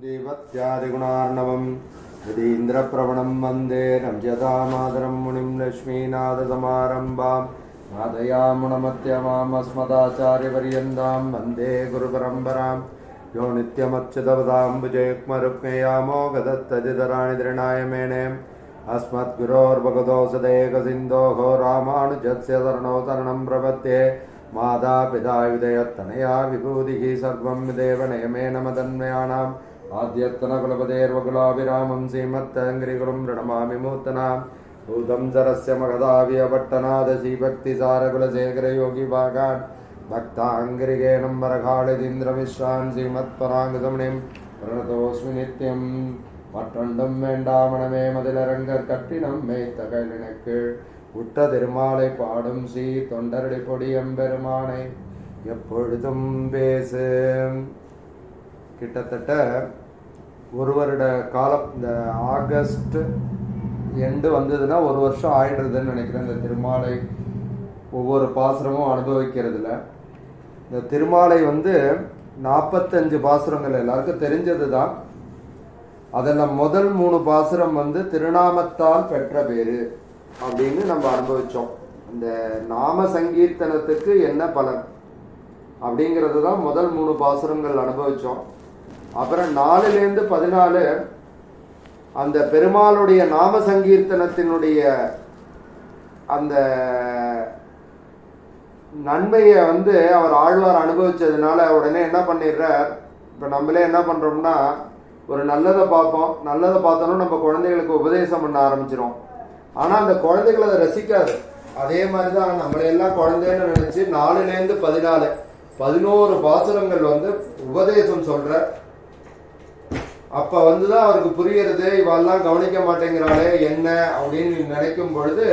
देवत्यादिगुणार्णवं यदीन्द्रप्रवणं वन्दे रम्यतामादरं मुनिं लक्ष्मीनाथसमारम्भां नादयामुनमध्यमामस्मदाचार्यपर्यन्तां वन्दे गुरुपरम्परां यो नित्यमच्युतपदाम्बुजयुग्मरुक्मयामो गदत्तजितराणि दृढाय मेने अस्मद्गुरोर्भगवतोऽसदेकसिन्धोः रामानुजस्य शरणौ शरणं प्रपद्ये माता पिता विदयत्तनया विभूतिः सर्वं विदेव नयमेन मदन्मयानाम् आद्यत्तनकुलपतेर्वकुलाभिरामं श्रीमत्तङ्गिरिकुलं प्रणमामि मूर्तनां भूतं सरस्य मगधाव्यपट्टनाद श्रीभक्तिसारकुलशेखरयोगिभागान् भक्ताङ्गिरिगेणं वरकाळितीन्द्रमिश्रान् श्रीमत्पराङ्गसमणिं प्रणतोऽस्मि नित्यं மற்றொன்றும் வேண்டாமணமே மதிலரங்கர் கட்டினம் மேய்த்த கைலினக்கு உட்ட திருமாலை பாடும் ஸ்ரீ தொண்டரடி பொடியம்பெருமானை எப்பொழுதும் பேசு. கிட்டத்தட்ட ஒரு வருட காலம், இந்த ஆகஸ்ட் எண்டு வந்ததுன்னா ஒரு வருஷம் ஆயிடுறதுன்னு நினைக்கிறேன். இந்த திருமாலை ஒவ்வொரு பாசுரமும் அனுபவிக்கிறதுல இந்த திருமாலை 45 பாசுரங்கள் எல்லாருக்கும் தெரிஞ்சது தான். அதில் முதல் 3 பாசுரம் திருநாமத்தால் பெற்ற பேரு அப்படின்னு நம்ம அனுபவிச்சோம். இந்த நாம சங்கீர்த்தனத்துக்கு என்ன பலன் அப்படிங்கிறது தான் முதல் 3 பாசுரங்கள் அனுபவிச்சோம். அப்புறம் 4லேருந்து 14 அந்த பெருமாளுடைய நாம சங்கீர்த்தனத்தினுடைய அந்த நன்மையை அவர் ஆழ்வார் அனுபவிச்சதுனால உடனே என்ன பண்ணிடுறார், இப்போ நம்மளே என்ன பண்ணுறோம்னா ஒரு நல்லதை பார்ப்போம், நல்லதை பார்த்தோன்னா நம்ம குழந்தைகளுக்கு உபதேசம் பண்ண ஆரம்பிச்சிடும். ஆனால் அந்த குழந்தைகள் அதை ரசிக்காது. அதே மாதிரி தான் நம்மளையெல்லாம் குழந்தைன்னு நினச்சி 4லேருந்து 14 11 பாசுரங்கள் உபதேசம் சொல்கிற. அப்போ தான் அவருக்கு புரியறது, இவெல்லாம் கவனிக்க மாட்டேங்கிறாளே என்ன அப்படின்னு நினைக்கும் பொழுது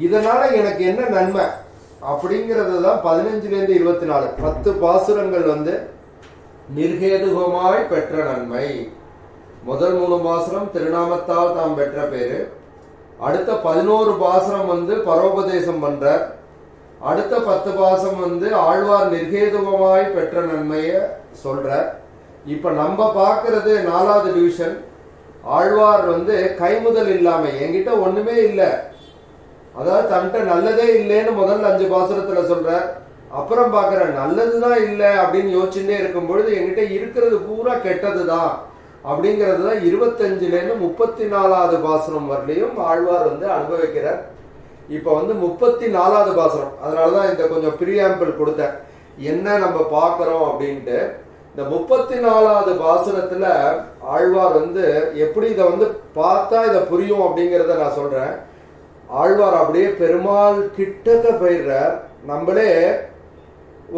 இதனால் எனக்கு என்ன நன்மை அப்படிங்கிறது தான் 15லேருந்து 24 10 பாசுரங்கள் நிர்ஹேதுகமாய் பெற்ற நன்மை. முதல் 3 பாசுரம் திருநாமத்தால் தாம் பெற்ற பேரு. அடுத்த 11 பாசுரம் பரோபதேசம் பண்ற. அடுத்த 10 பாசுரம் ஆழ்வார் நிர்ஹேதுகமாய் பெற்ற நன்மைய சொல்ற. இப்ப நம்ம பாக்குறது 4வது டிவிஷன். ஆழ்வார் கைமுதல் இல்லாம என்கிட்ட ஒண்ணுமே இல்லை, அதாவது தன்கிட்ட நல்லதே இல்லைன்னு முதல் 5 பாசுரத்துல சொல்ற. அப்புறம் பார்க்குற நல்லதுதான் இல்லை அப்படின்னு யோசிச்சுட்டே இருக்கும் பொழுது என்கிட்ட இருக்கிறது பூரா கெட்டது தான் அப்படிங்கிறது தான் 25லேருந்து 34வது பாசுரம் வரலையும் ஆழ்வார் அனுபவிக்கிறார். இப்போ 34வது பாசுரம், அதனால தான் இந்த கொஞ்சம் ப்ரீஆம்பிள் கொடுத்தேன் என்ன நம்ம பார்க்குறோம் அப்படின்ட்டு. இந்த 34வது பாசுரத்தில் ஆழ்வார் எப்படி இதை பார்த்தா இதை புரியும் அப்படிங்கிறத நான் சொல்கிறேன். ஆழ்வார் அப்படியே பெருமாள் கிட்டக்க போயிடுறார். நம்மளே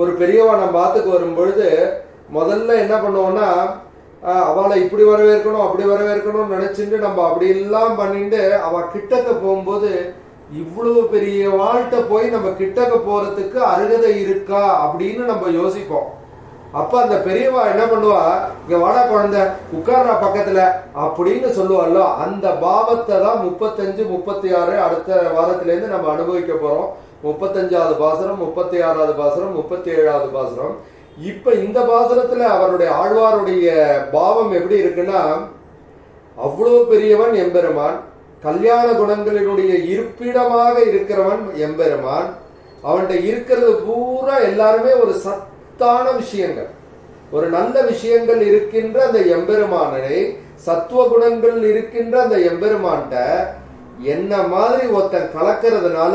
ஒரு பெரியவா நம்ம பார்த்துக்கு வரும்பொழுது முதல்ல என்ன பண்ணுவோம்னா அவளை இப்படி வரவேற்கணும் அப்படி வரவேற்கணும்னு நினைச்சுட்டு நம்ம அப்படி எல்லாம் பண்ணிட்டு அவ கிட்டக்க போகும்போது இவ்வளவு பெரிய வாழ்கிட்ட போய் நம்ம கிட்டக்க போறதுக்கு அருகதை இருக்கா அப்படின்னு நம்ம யோசிப்போம். அப்ப அந்த பெரியவா என்ன பண்ணுவா, இங்க வாடா குழந்தை உட்கார்றா பக்கத்துல அப்படின்னு சொல்லுவாள்ல. அந்த பாவத்தை தான் 35 36 அடுத்த வாரத்திலேருந்து நம்ம அனுபவிக்க போறோம். 35வது பாசுரம், 36வது பாசுரம், 37வது பாசுரம். இப்ப இந்த பாசுரத்துல அவருடைய ஆழ்வாருடைய பாவம் எப்படி இருக்குன்னா, அவ்வளவு பெரியவன் எம்பெருமான், கல்யாண குணங்களினுடைய இருப்பிடமாக இருக்கிறவன் எம்பெருமான். அவன்கிட்ட இருக்கிறது பூரா எல்லாருமே ஒரு சத்தான விஷயங்கள், ஒரு நல்ல விஷயங்கள் இருக்கின்ற அந்த எம்பெருமானை, சத்துவ குணங்கள் இருக்கின்ற அந்த எம்பெருமான்கிட்ட என்ன மாதிரி ஒருத்தன் கலக்கிறதுனால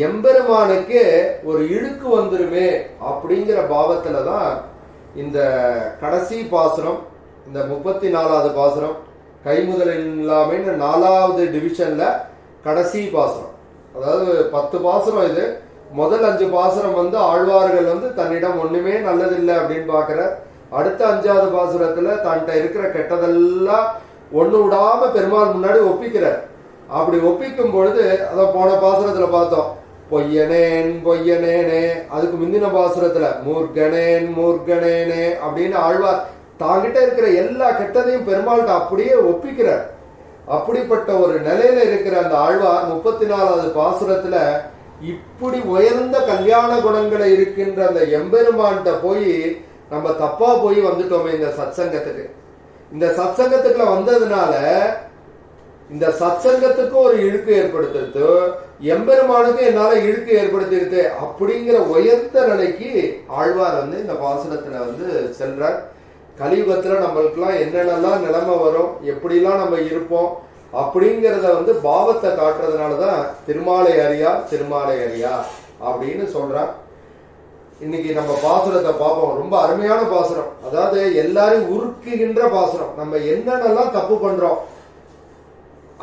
எம்பெருமானுக்கு ஒரு இழுக்கு வந்துருமே அப்படிங்கிற பாவத்துல தான் இந்த கடைசி பாசுரம், இந்த 34வது பாசுரம் கைமுதல் இல்லாம 4வது டிவிஷன்ல கடைசி பாசுரம். அதாவது 10 பாசுரம். இது முதல் 5 பாசுரம் ஆழ்வார்கள் தன்னிடம் ஒண்ணுமே நல்லதில்லை அப்படின்னு பாக்குற. அடுத்த 5வது பாசுரத்துல தன்கிட்ட இருக்கிற கெட்டதெல்லாம் ஒண்ணு விடாம பெருமாள் முன்னாடி ஒப்பிக்கிறார். அப்படி ஒப்பிக்கும் பொழுது அதான் போன பாசுரத்துல பார்த்தோம், பொய்யனேன் பொய்யனேனே. அதுக்கு முந்தின பாசுரத்துல மூர்கனேன் மூர்கனேனே அப்படின்னு ஆழ்வார் தாங்கிட்ட இருக்கிற எல்லா கெட்டதையும் பெருமாள்கிட்ட அப்படியே ஒப்பிக்கிறார். அப்படிப்பட்ட ஒரு நிலையில இருக்கிற அந்த ஆழ்வார் 34வது பாசுரத்துல இப்படி உயர்ந்த கல்யாண குணங்களை இருக்கின்ற அந்த எம்பெருமான்கிட்ட போய் நம்ம தப்பா போய் வந்துட்டோமே இந்த சத்சங்கத்துக்கு. இந்த சத்சங்கத்துக்குள்ள வந்ததுனால இந்த சத்சங்கத்துக்கு ஒரு இழுக்கு ஏற்படுத்துறது, எம்பெருமானுக்கு என்னால இழுக்கு ஏற்படுத்திடுது அப்படிங்கிற உயர்ந்த நிலைக்கு ஆழ்வார் இந்த பாசனத்துல செல்றார். கலியுகத்துல நம்மளுக்குலாம் என்னென்னலாம் நிலைமை வரும், எப்படிலாம் நம்ம இருப்போம் அப்படிங்கிறத பாவத்தை காட்டுறதுனாலதான் திருமாலை அறியா திருமாலை அறியா அப்படின்னு சொல்றார். இன்னைக்கு நம்ம பாசுரத்தை பார்ப்போம். ரொம்ப அருமையான பாசுரம். அதாவது எல்லாரையும் உருக்குகின்ற பாசுரம். நம்ம என்னென்னலாம் தப்பு பண்றோம்,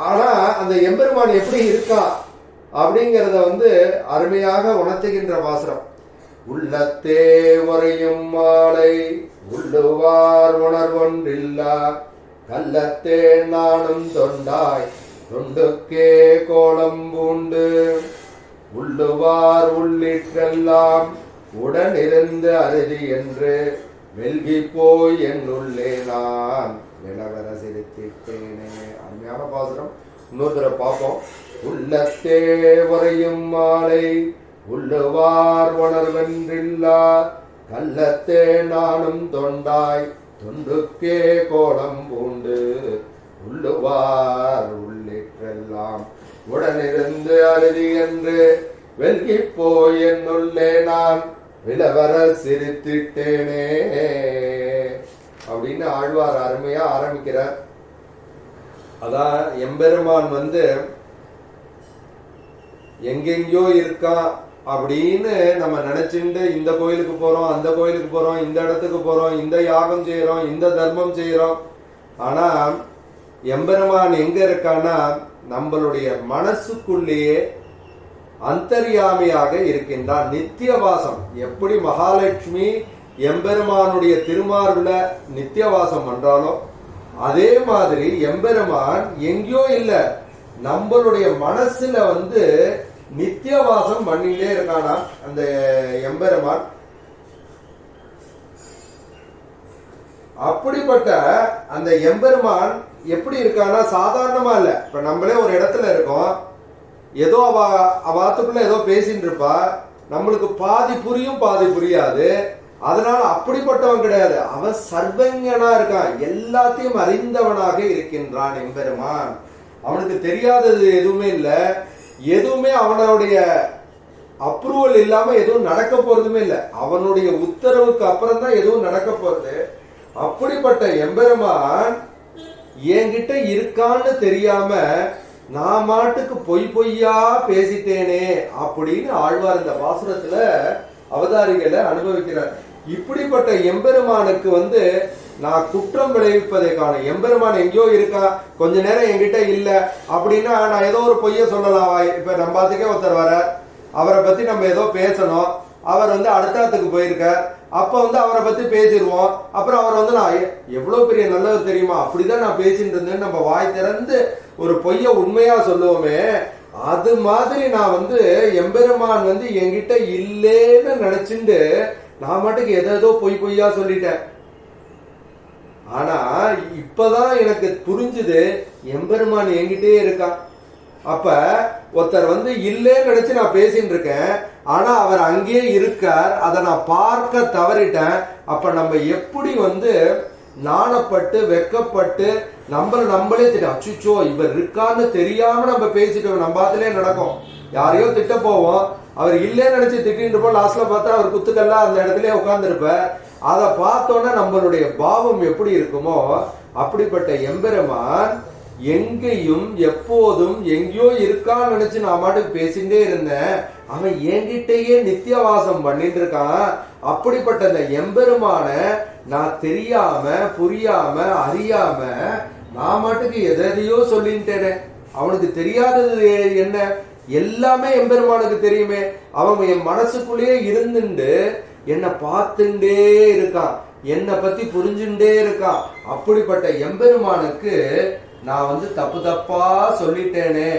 ஆனா அந்த எம்பெருமான் எப்படி இருக்கா அப்படிங்கறத அருமையாக உணர்த்துகின்ற பாசுரம். உள்ளத்தே உறையும் மாலை உள்ளுவார் உணர்வொன்றில்லா கள்ளத்தே நானும் தொண்டாய் தொண்டுக்கே கோலம் பூண்டு உள்ளுவார் உள்ளிற்றெல்லாம் உடனிருந்து அருதி என்று வெல்கி போய் என்னுள்ளே நான் விளவர சிரித்திட்டேனே. அருமையான பாசுரம். இன்னொரு தடவை பார்ப்போம். உள்ளத்தே உறையும் மாலை உள்ளுவார் உணர்வென்றில்லா கள்ளத்தே நானும் தொண்டாய் தொண்டுக்கே கோலம் பூண்டு உள்ளுவார் உள்ளிற்றெல்லாம் உடனிருந்து அருதி என்று வெல்கி போய் என்னுள்ளே நான் விளவர சிரித்திட்டேனே அப்படின்னு ஆழ்வார் அருமையா ஆரம்பிக்கிறார். அதான் எம்பெருமான் எங்கெங்கயோ இருக்கான் அப்படின்னு நம்ம நினைச்சுட்டு இந்த கோயிலுக்கு போறோம், அந்த கோயிலுக்கு போறோம், இந்த இடத்துக்கு போறோம், இந்த யாகம் செய்யறோம், இந்த தர்மம் செய்யறோம். ஆனா எம்பெருமான் எங்க இருக்கான்னா நம்மளுடைய மனசுக்குள்ளேயே அந்தர்யாமியாக இருக்கின்றான். நித்தியவாசம். எப்படி மகாலட்சுமி எம்பெருமானுடைய திருமார்புல நித்தியவாசம் பண்றாலோ அதே மாதிரி எம்பெருமான் எங்கேயோ இல்ல, நம்மளுடைய மனசுல நித்தியவாசம் பண்ணிட்டே இருக்கானா அந்த எம்பெருமான். அப்படிப்பட்ட அந்த எம்பெருமான் எப்படி இருக்கானா சாதாரணமா இல்ல. இப்ப நம்மளே ஒரு இடத்துல இருக்கோம், ஏதோ அவாத்துக்குள்ள ஏதோ பேசிட்டு இருப்பா, நம்மளுக்கு பாதி புரியும் பாதி புரியாது. அதனால அப்படிப்பட்டவன் கிடையாது, அவன் சர்வஞனா இருக்கான், எல்லாத்தையும் அறிந்தவனாக இருக்கின்றான் எம்பெருமான். அவனுக்கு தெரியாதது எதுவுமே இல்ல, எதுவுமே அவனுடைய அப்ரூவல் இல்லாம எதுவும் நடக்க போறதுமே இல்ல, அவனுடைய உத்தரவுக்கு அப்புறம் தான் எதுவும் நடக்க போறது. அப்படிப்பட்ட எம்பெருமான் என்கிட்ட இருக்கான்னு தெரியாம நான் மாட்டுக்கு பொய்யா பேசிட்டேனே அப்படின்னு ஆழ்வார் இந்த பாசுரத்துல அவதாரிகளை அனுபவிக்கிறார். இப்படிப்பட்ட எம்பெருமானுக்கு நான் குற்றம் விளைவிப்பதை காணும். எம்பெருமான் எங்கேயோ இருக்கா, கொஞ்ச நேரம் என்கிட்ட இல்ல அப்படின்னா நான் ஏதோ ஒரு பொய்ய சொல்லலாம். இப்ப நம்ம பாத்துக்கே ஒருத்தர் வர, அவரை பத்தி நம்ம ஏதோ பேசணும், அவர் அடுத்த இடத்துக்கு போயிருக்கார், அப்ப அவரை பத்தி பேசிடுவோம். அப்புறம் அவர் நான் எவ்வளவு பெரிய நல்லவர் தெரியுமா, அப்படிதான் நான் பேசிட்டு இருந்தேன்னு நம்ம வாய் திறந்து ஒரு பொய்ய உண்மையா சொல்லுவோமே, அது மாதிரி நான் எம்பெருமான் என்கிட்ட இல்லேன்னு நினைச்சுட்டு நான் மட்டுக்கு எதோ பொய்யா சொல்லிட்டேன். ஆனா இப்பதான் எனக்கு புரிஞ்சுது எம்பெருமான் என்கிட்டே இருக்கான். அப்ப ஒருத்தர் இல்லேன்னு நினைச்சு நான் பேசிட்டு இருக்கேன், ஆனா அவர் அங்கேயே இருக்கார், அதை நான் பார்க்க தவறிட்டேன். அப்ப நம்ம எப்படி நாணப்பட்டு வெக்கப்பட்டு நம்மளே திட்டம், அச்சுச்சோ இவர் இருக்கான்னு தெரியாம நம்ம பேசிட்டோம். நம்ம பாத்திலே நடக்கும், யாரையோ திட்ட போவோம், அவர் இல்லேன்னு நினைச்சு திட்டின்னு இருப்போம், லாஸ்ட்ல பார்த்தா அவர் குத்துக்கெல்லாம் அந்த இடத்துல உட்கார்ந்து இருப்பார். அதை பார்த்தோன்னா நம்மளுடைய பாவம் எப்படி இருக்குமோ அப்படிப்பட்ட எம்பெருமான் எங்கேயும் எப்போதும் எங்கேயோ இருக்கான்னு நினைச்சு நான் மாட்டுக்கு பேசிட்டே இருந்தேன், அவன் என்கிட்டயே நித்தியவாசம் பண்ணிட்டு இருக்கான். அப்படிப்பட்ட அந்த எம்பெருமான நான் தெரியாம புரியாம அறியாம நான் மாட்டுக்கு எதையோ சொல்லிட்டேனே. அவனுக்கு தெரியாதது என்ன, எல்லாமே எம்பெருமானுக்கு தெரியுமே. அவன் என் மனசுக்குள்ளேயே இருந்துட்டு என்னை பார்த்துட்டே இருக்கான், என்னை பத்தி புரிஞ்சுட்டே இருக்கான். அப்படிப்பட்ட எம்பெருமானுக்கு நான் தப்பு தப்பா சொல்லிட்டேனே,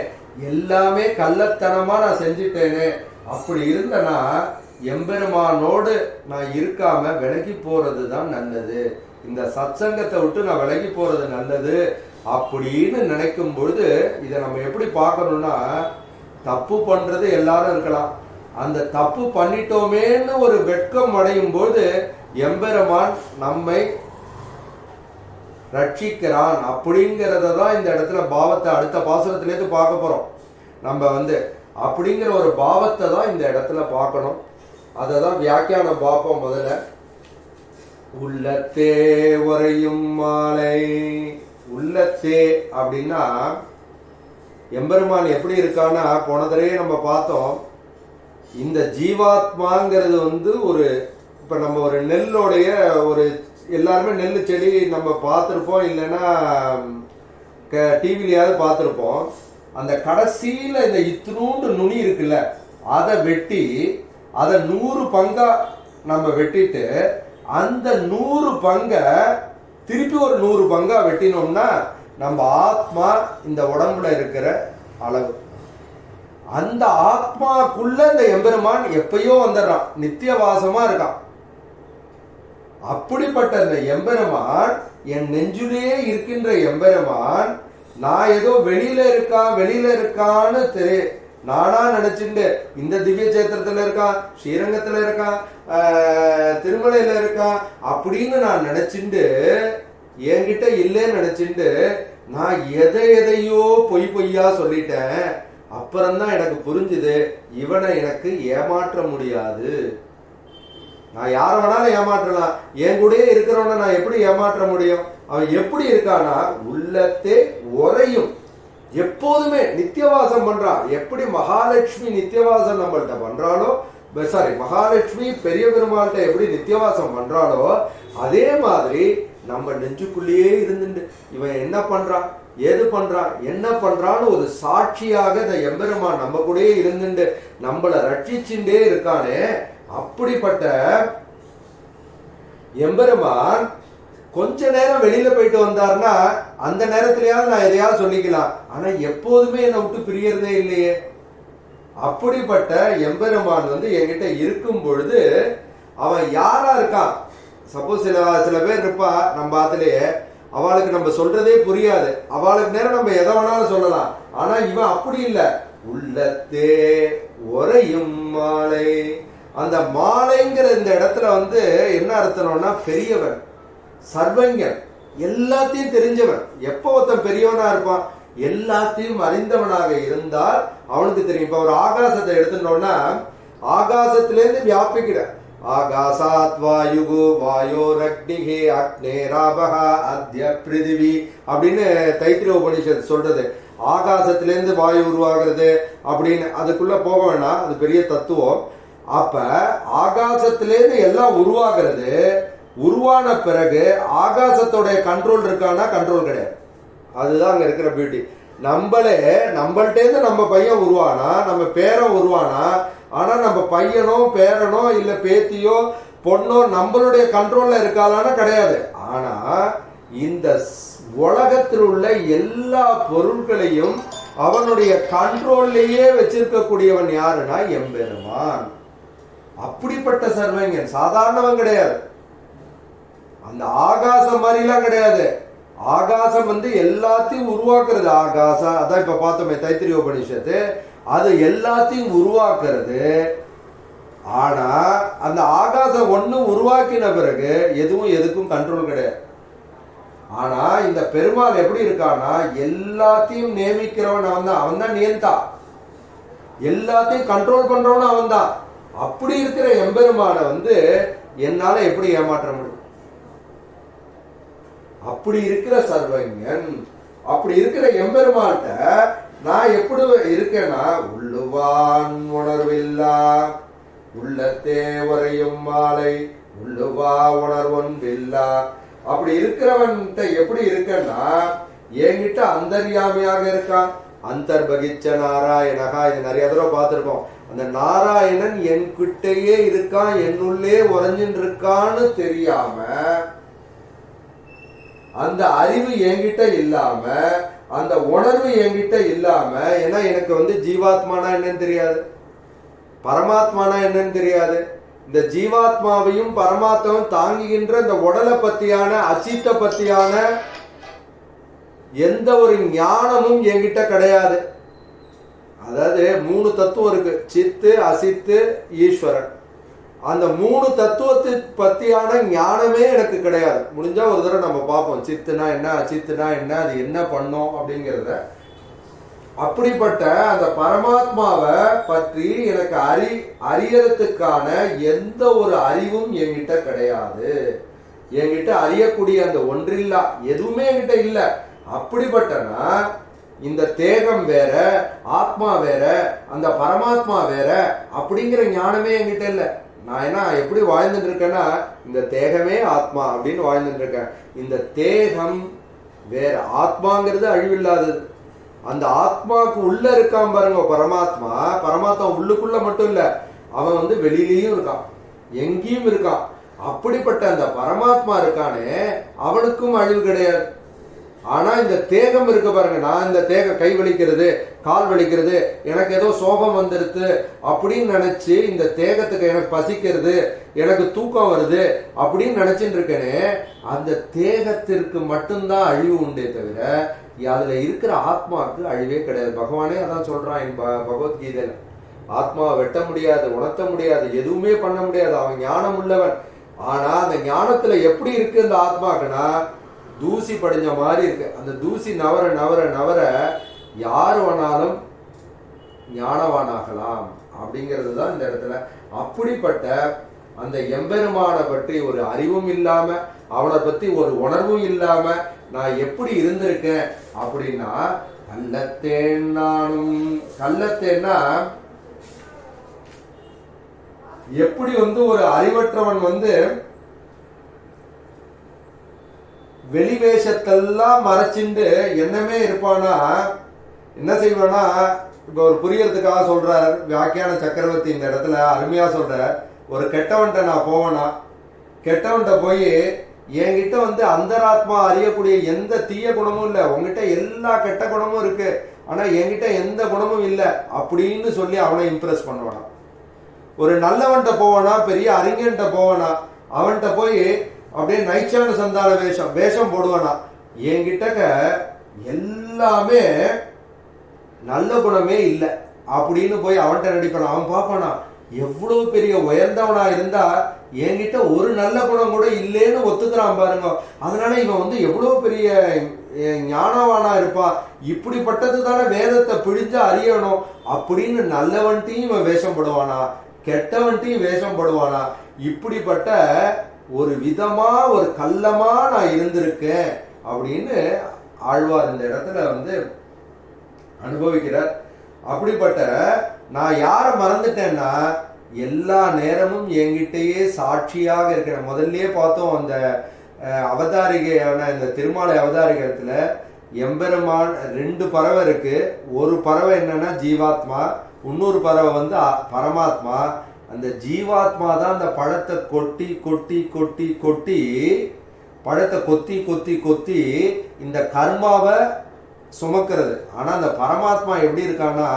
எல்லாமே கள்ளத்தனமா நான் செஞ்சுட்டேனே. அப்படி இருந்தனா எம்பெருமானோடு நான் இருக்காம விலகி போறதுதான் நல்லது, இந்த சத்சங்கத்தை விட்டு நான் விலகி போறது நல்லது அப்படின்னு நினைக்கும் பொழுது இதை நம்ம எப்படி பார்க்கணும்னா, தப்பு பண்றது எல்லாரும் இருக்கலாம், அந்த தப்பு பண்ணிட்டோமேன்னு ஒரு வெட்கம் அடையும் போது எம்பெருமான் நம்மை ரட்சிக்கிறான் அப்படிங்கிறத தான் இந்த இடத்துல பாவத்தை அடுத்த பாசுரத்திலேருந்து பார்க்க போறோம். நம்ம அப்படிங்கிற ஒரு பாவத்தை தான் இந்த இடத்துல பார்க்கணும். அதை தான் வியாக்கியானம் பார்ப்போம். முதல்ல உள்ளத்தே உறையும் மாலை. உள்ளத்தே அப்படின்னா எம்பெருமான் எப்படி இருக்கான்னா, போன தடவையே நம்ம பார்த்தோம், இந்த ஜீவாத்மாங்கிறது ஒரு இப்ப நம்ம ஒரு நெல்லுடைய ஒரு எல்லாருமே நெல் செடி நம்ம பார்த்துருப்போம், இல்லைன்னா டிவிலையாவது பார்த்துருப்போம். அந்த கடைசியில இந்த இத்தினூண்டு நுனி இருக்குல்ல, அதை வெட்டி அதை 100 பங்கா நம்ம வெட்டிட்டு அந்த 100 பங்கை திருப்பி ஒரு 100 பங்கா வெட்டினோம்னா நம்ம ஆத்மா இந்த உடம்புல இருக்கிற அளவு. அந்த ஆத்மாக்குள்ள இந்த எம்பெருமான் எப்பயோ வந்துடுறான், நித்தியவாசமா இருக்கான். அப்படிப்பட்ட இந்த எம்பெருமான் என் நெஞ்சுலே இருக்கின்ற எம்பெருமான் நான் ஏதோ வெளியில இருக்கான்னு நானா நினைச்சுட்டு இந்த திவ்ய சேத்திரத்துல இருக்கான், ஸ்ரீரங்கத்துல இருக்கான், திருமலையில இருக்கான் அப்படின்னு நான் நினைச்சுட்டு என்கிட்ட இல்லைன்னு நினைச்சுட்டு நான் எதையோ பொய்யா சொல்லிட்டேன். அப்புறம்தான் எனக்கு புரிஞ்சுது, இவனை எனக்கு ஏமாற்ற முடியாது. நான் யார வேணாலும் ஏமாற்றலாம், என் கூட இருக்கிறவன நான் எப்படி ஏமாற்ற முடியும்? அவன் எப்படி இருக்கானா, உள்ளத்தே உறையும், எப்போதுமே நித்தியவாசம் பண்றான். எப்படி மகாலட்சுமி நித்தியவாசம் நம்மள்கிட்ட பண்றாளோ, மகாலட்சுமி பெரிய பெருமாள்கிட்ட எப்படி நித்தியவாசம் பண்றாளோ, அதே மாதிரி நம்ம நெஞ்சுக்குள்ளேயே இருந்துட்டு இவன் என்ன பண்றான், ஏது பண்றான், என்ன பண்றான்னு ஒரு சாட்சியாக இந்த எம்பெருமான் நம்ம கூடயே இருந்துட்டு நம்மளை ரட்சிச்சுட்டே இருக்கானே. அப்படிப்பட்ட எம்பெருமான் கொஞ்ச நேரம் வெளியில போயிட்டு வந்தார்னா அந்த நேரத்திலேயாவது நான் எதையாவது சொல்லிக்கலாம், ஆனா எப்போதுமே என்னை விட்டு பிரியறதே இல்லையே. அப்படிப்பட்ட எம்பெருமான் என்கிட்ட இருக்கும் பொழுது அவன் யாரா இருக்கான். சப்போஸ் சில பேர் இருப்பா நம்ம ஆத்துலயே, அவளுக்கு நம்ம சொல்றதே புரியாது, அவளுக்கு நேரம் நம்ம எதை வேணாலும் சொல்லலாம். ஆனா இவன் அப்படி இல்லை. உள்ளத்தே உறையும் மாலை. அந்த மாலைங்கிற இந்த இடத்துல என்ன அர்த்தம்னா பெரியவன், சர்வஞன், எல்லாத்தையும் தெரிஞ்சவன். எப்போ ஒருத்தன் பெரியவனா இருப்பான், எல்லாத்தையும் அறிந்தவனாக இருந்தால் அவனுக்கு தெரியும். இப்ப ஒரு ஆகாசத்தை எடுத்துட்டோம்னா ஆகாசத்திலேருந்து வியாபிக்கிற ஆகாசாத் வாயுகு வாயோரக்னிஹே அக்னேராபஹா அத்ய பிருதிவி அப்படின்னு தைத்திரிய உபனிஷத் சொல்றது. ஆகாசத்திலேருந்து வாயு உருவாகிறது அப்படின்னு அதுக்குள்ள போக வேணாம், அது பெரிய தத்துவம். அப்ப ஆகாசத்திலேருந்து எல்லாம் உருவாகிறது. உருவான பிறகு ஆகாசத்தோடைய கண்ட்ரோல் இருக்கானா? கண்ட்ரோல் கிடையாது. அதுதான் அங்க இருக்கிற பியூட்டி. நம்மள்டேந்து நம்ம பையன் உருவானா, நம்ம பேரன் உருவானா, ஆனா நம்ம பையனோ பேரனோ இல்ல பேத்தியோ பொண்ணோ நம்மளுடைய கண்ட்ரோல்ல இருக்காளானா கிடையாது. ஆனா இந்த உலகத்தில் உள்ள எல்லா பொருட்களையும் அவனுடைய கண்ட்ரோல்லையே வச்சிருக்கக்கூடியவன் யாருன்னா எம்பெருமான். அப்படிப்பட்ட சர்வங்கன், சாதாரணவன் கிடையாது. அந்த ஆகாசம் மாதிரிலாம் கிடையாது. ஆகாசம் எல்லாத்தையும் உருவாக்குறது. ஆகாசம் அதான் இப்ப பார்த்தோமே தைத்திரிய உபனிஷத்து, அது எல்லாத்தையும் உருவாக்குறது. ஆனா அந்த ஆகாசம் ஒண்ணு உருவாக்கின பிறகு எதுக்கும் கண்ட்ரோல் கிடையாது. ஆனா இந்த பெருமாள் எப்படி இருக்கான்னா எல்லாத்தையும் நியமிக்கிறவன் அவன் தான் நியந்தா, எல்லாத்தையும் கண்ட்ரோல் பண்றவன் அவன் தான். அப்படி இருக்கிற எம்பெருமான என்னால எப்படி ஏமாற்ற முடியும்? அப்படி இருக்கிற சர்வஞன், அப்படி இருக்கிற எம்பெருமான்ட்ட நான் எப்படி இருக்கேன்னா உள்ளுவான் உணர்வில்லா உள்ளத்தே உறையும் மாலை உள்ளுவா உணர்வொன்றில்லா. அப்படி இருக்கிறவன்கிட்ட எப்படி இருக்கேன்னா என்கிட்ட அந்தர்யாமியாக இருக்கான். அந்தர்பகிச்ச நாராயணகா, இது நிறைய தடவை பார்த்திருக்கோம். அந்த நாராயணன் என்கிட்டயே இருக்கான், என்னுள்ளே உறைஞ்சின்னு இருக்கான்னு தெரியாம, அந்த அறிவு என்கிட்ட இல்லாம, அந்த உணர்வு என்கிட்ட இல்லாம, ஏன்னா எனக்கு ஜீவாத்மானா என்னன்னு தெரியாது, பரமாத்மானா என்னன்னு தெரியாது. இந்த ஜீவாத்மாவையும் பரமாத்மாவும் தாங்குகின்ற இந்த உடலை பத்தியான அச்சித்த பத்தியான எந்த ஒரு ஞானமும் என்கிட்ட கிடையாது. அதாவது 3 தத்துவம் இருக்கு, சித்து அசித்து ஈஸ்வரன். அந்த 3 தத்துவத்தை பத்தியான ஞானமே எனக்கு கிடையாது. முடிஞ்சா ஒரு தடவை நம்ம பார்ப்போம், சித்துனா என்ன, அச்சித்துனா என்ன, அது என்ன பண்ணும் அப்படிங்கிறத. அப்படிப்பட்ட அந்த பரமாத்மாவை பற்றி எனக்கு அறியறதுக்கான எந்த ஒரு அறிவும் என்கிட்ட கிடையாது. என்கிட்ட அறியக்கூடிய அந்த ஒன்றில்லா எதுவுமே என்கிட்ட இல்ல. அப்படிப்பட்டனா இந்த தேகம் வேற, ஆத்மா வேற, அந்த பரமாத்மா வேற அப்படிங்கிற ஞானமே என்கிட்ட இல்ல. நான் என்ன எப்படி வாழ்ந்துட்டு இருக்கேன்னா, இந்த தேகமே ஆத்மா அப்படின்னு வாழ்ந்துட்டு இருக்கேன். இந்த தேகம் வேற, ஆத்மாங்கிறது அழிவில்லாதது. அந்த ஆத்மாவுக்கு உள்ள இருக்கான் பாருங்க பரமாத்மா. பரமாத்மா உள்ளுக்குள்ள மட்டும் இல்ல, அவன் வெளியிலயும் இருக்கான், எங்கேயும் இருக்கான். அப்படிப்பட்ட அந்த பரமாத்மா இருக்கானே, அவனுக்கும் அழிவு கிடையாது. ஆனா இந்த தேகம் இருக்கு பாருங்க, நான் இந்த கை வலிக்கிறது, கால் வலிக்கிறது, எனக்கு ஏதோ சோகம் வந்துருது அப்படின்னு நினைச்சு இந்த தேகத்துக்கு எனக்கு பசிக்கிறது, எனக்கு தூக்கம் வருது அப்படின்னு நினைச்சுட்டு இருக்கேனே, அந்த தேகத்திற்கு மட்டும்தான் அழிவு உண்டே தவிர அதுல இருக்கிற ஆத்மாவுக்கு அழிவே கிடையாது. பகவானே அதான் சொல்றான் பகவத்கீதையில. ஆத்மாவை வெட்ட முடியாது, உணர்த்த முடியாது, எதுவுமே பண்ண முடியாது, அவன் ஞானம் உள்ளவன். ஆனா அந்த ஞானத்துல எப்படி இருக்கு இந்த ஆத்மாக்குன்னா, தூசி படிஞ்ச மாதிரி இருக்கு. அந்த தூசி நவர நவர நவர யார் வேணாலும் ஞானவானாகலாம் அப்படிங்கிறது தான் இந்த இடத்துல. அப்படிப்பட்ட அந்த எம்பெருமானை பற்றி ஒரு அறிவும் இல்லாம, அவனை பத்தி ஒரு உணர்வும் இல்லாம நான் எப்படி இருந்திருக்கேன் அப்படின்னா, கள்ளத்தேன் நானும். கள்ளத்தேன்னா எப்படி ஒரு அறிவற்றவன் வெளிவேஷத்தெல்லாம் மறைச்சிண்டு என்னமே இருப்பானா, என்ன செய்வானா, இப்ப ஒரு புரியறதுக்காக சொல்றார் வியாக்கியான சக்கரவர்த்தி இந்த இடத்துல அருமையா சொல்றார். ஒரு கெட்டவன்ட்ட நான் போவேனா, கெட்டவன்ட்ட போய் என்கிட்ட அந்தராத்மா அறியக்கூடிய எந்த தீய குணமும் இல்லை, உங்ககிட்ட எல்லா கெட்ட குணமும் இருக்கு, ஆனா என்கிட்ட எந்த குணமும் இல்லை அப்படின்னு சொல்லி அவனை இம்ப்ரெஸ் பண்ணுவானா. ஒரு நல்லவன்ட்ட போவானா, பெரிய அறிஞன்ட்ட போவானா, அவன்கிட்ட போய் அப்படியே நைச்சான சந்தான வேஷம் போடுவானா, என்கிட்ட எல்லாமே நல்ல குணமே இல்லை அப்படின்னு போய் அவன்கிட்ட நடிப்பானா. அவன் பார்ப்பானா, எவ்வளவு பெரிய உயர்ந்தவனா இருந்தா என்கிட்ட ஒரு நல்ல குணம் கூட இல்லைன்னு ஒத்துக்கிறான் பாருங்க. அதனால இவன் எவ்வளவு பெரிய ஞானவானா இருப்பான், இப்படிப்பட்டது தானே வேதத்தை பிடிஞ்சு அறியணும் அப்படின்னு நல்லவன்ட்டையும் இவன் வேஷம் போடுவானா, கெட்டவன்ட்டையும் வேஷம் போடுவானா. இப்படிப்பட்ட ஒரு விதமா ஒரு கள்ளமா நான் இருந்திருக்கேன் அப்படின்னு ஆழ்வார் இந்த இடத்துல அனுபவிக்கிறார். அப்படிப்பட்ட நான் யாரை மறந்துட்டேன்னா, எல்லா நேரமும் என்கிட்டயே சாட்சியாக இருக்கிறேன். முதல்லயே பார்த்தோம் அந்த அவதாரிகையான இந்த திருமாலை அவதாரிகத்துல எம்பெருமான் 2 பறவை இருக்கு. ஒரு பறவை என்னன்னா ஜீவாத்மா, இன்னொரு பறவை பரமாத்மா. அந்த ஜீவாத்மா தான் அந்த பழத்தை கொட்டி கொட்டி கொட்டி கொட்டி பழத்தை கொத்தி கொத்தி கொத்தி இந்த கர்மாவை சுமக்கிறது. ஆனா அந்த பரமாத்மா எப்படி இருக்கான்னா,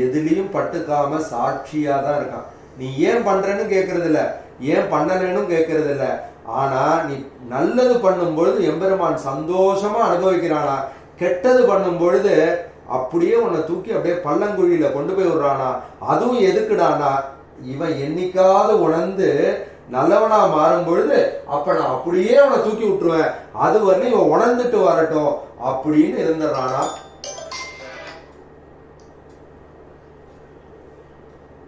எதுலயும் பட்டுக்காம சாட்சியா தான் இருக்கான். நீ ஏன் பண்றேன்னு கேட்கறது இல்ல, ஏன் பண்ணலன்னு கேட்கறது இல்ல. ஆனா நீ நல்லது பண்ணும் பொழுது எம்பெருமான் சந்தோஷமா அனுபவிக்கிறானா, கெட்டது பண்ணும் பொழுது அப்படியே உன்னை தூக்கி அப்படியே பள்ளங்குழியில கொண்டு போய் விடுறானா. அதுவும் எதுக்குடானா, இவன் என்னைக்காவது உணர்ந்து நல்லவனா மாறும் பொழுது அப்ப நான் அப்படியே அவனை தூக்கி விட்டுருவேன், அது வரலையும் இவன் உணர்ந்துட்டு வரட்டும் அப்படின்னு இருந்துடுறானா.